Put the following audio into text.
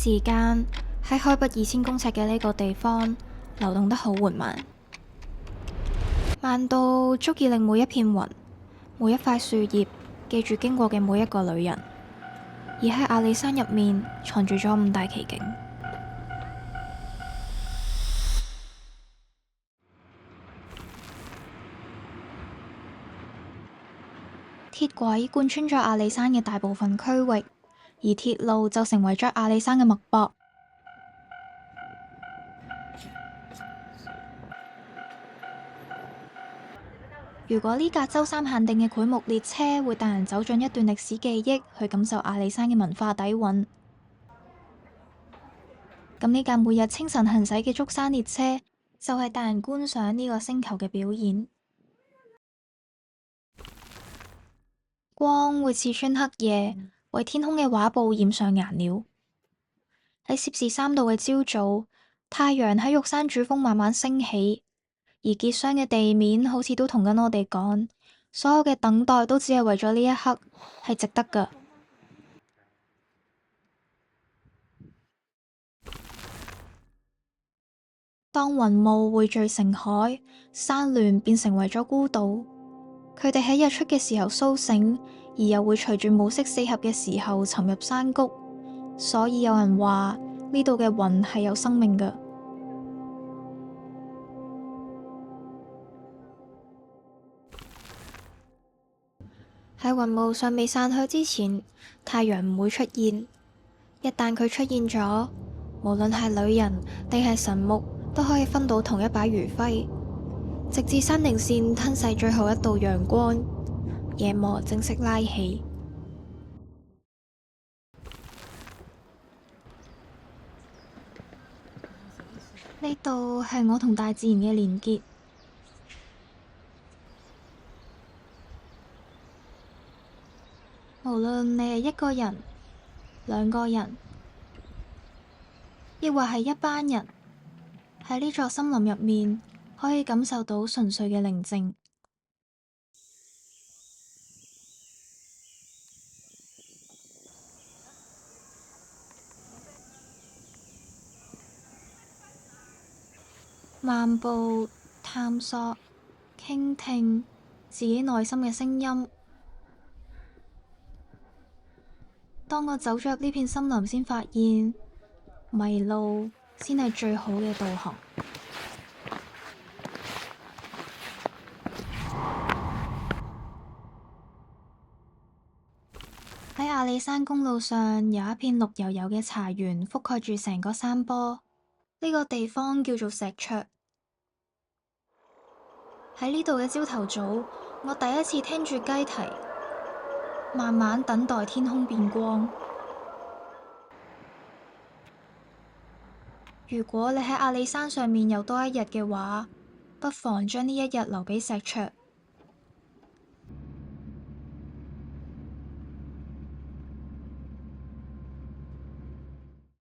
時間喺海拔2000公尺嘅呢個地方流動得好緩慢，慢到足以令每一片雲、每一塊樹葉記住經過嘅每一個旅人。而喺阿里山入面藏住咗5大奇景。鐵軌貫穿咗阿里山嘅大部分區域，而鐵路就成為咗阿里山嘅脈搏。如果呢架周三限定嘅檜木列車會帶人走進一段歷史記憶，去感受阿里山嘅文化底蘊，咁呢架每日清晨行駛嘅竹山列車就係帶人觀賞呢個星球嘅表演。光會刺穿黑夜，為天空嘅畫布染上顏料。喺攝氏3度嘅朝早，太陽喺玉山主峰慢慢升起，而結霜嘅地面好似都同緊我哋講，所有嘅等待都只係為咗呢一刻，係值得㗎。當雲霧匯聚成海，山巒變成為咗孤島。佢哋喺日出嘅時候甦醒，而又會隨住暮色四合嘅時候沉入山谷。所以有人話呢度嘅雲係有生命㗎。喺雲霧尚未散去之前，太陽唔會出現。一旦佢出現咗，無論係旅人定係神木，都可以分到同一把餘暉，直至山頂線吞噬最後一道陽光，夜幕正式拉起。呢度係我同大自然嘅連結。無論你係一個人、2個人，亦或係一班人，喺呢座森林入面，可以感受到純粹嘅寧靜。漫步、探索、傾聽自己內心嘅聲音。當我走咗入呢片森林，先發現迷路先係最好嘅導航。喺阿里山公路上有一片綠油油嘅茶園，覆蓋住成個山坡。呢個地方叫做石桌。喺呢度嘅朝頭早，我第一次聽住雞啼，慢慢等待天空變光。如果你喺阿里山上面又多一日嘅話，不妨將呢一日留俾石桌。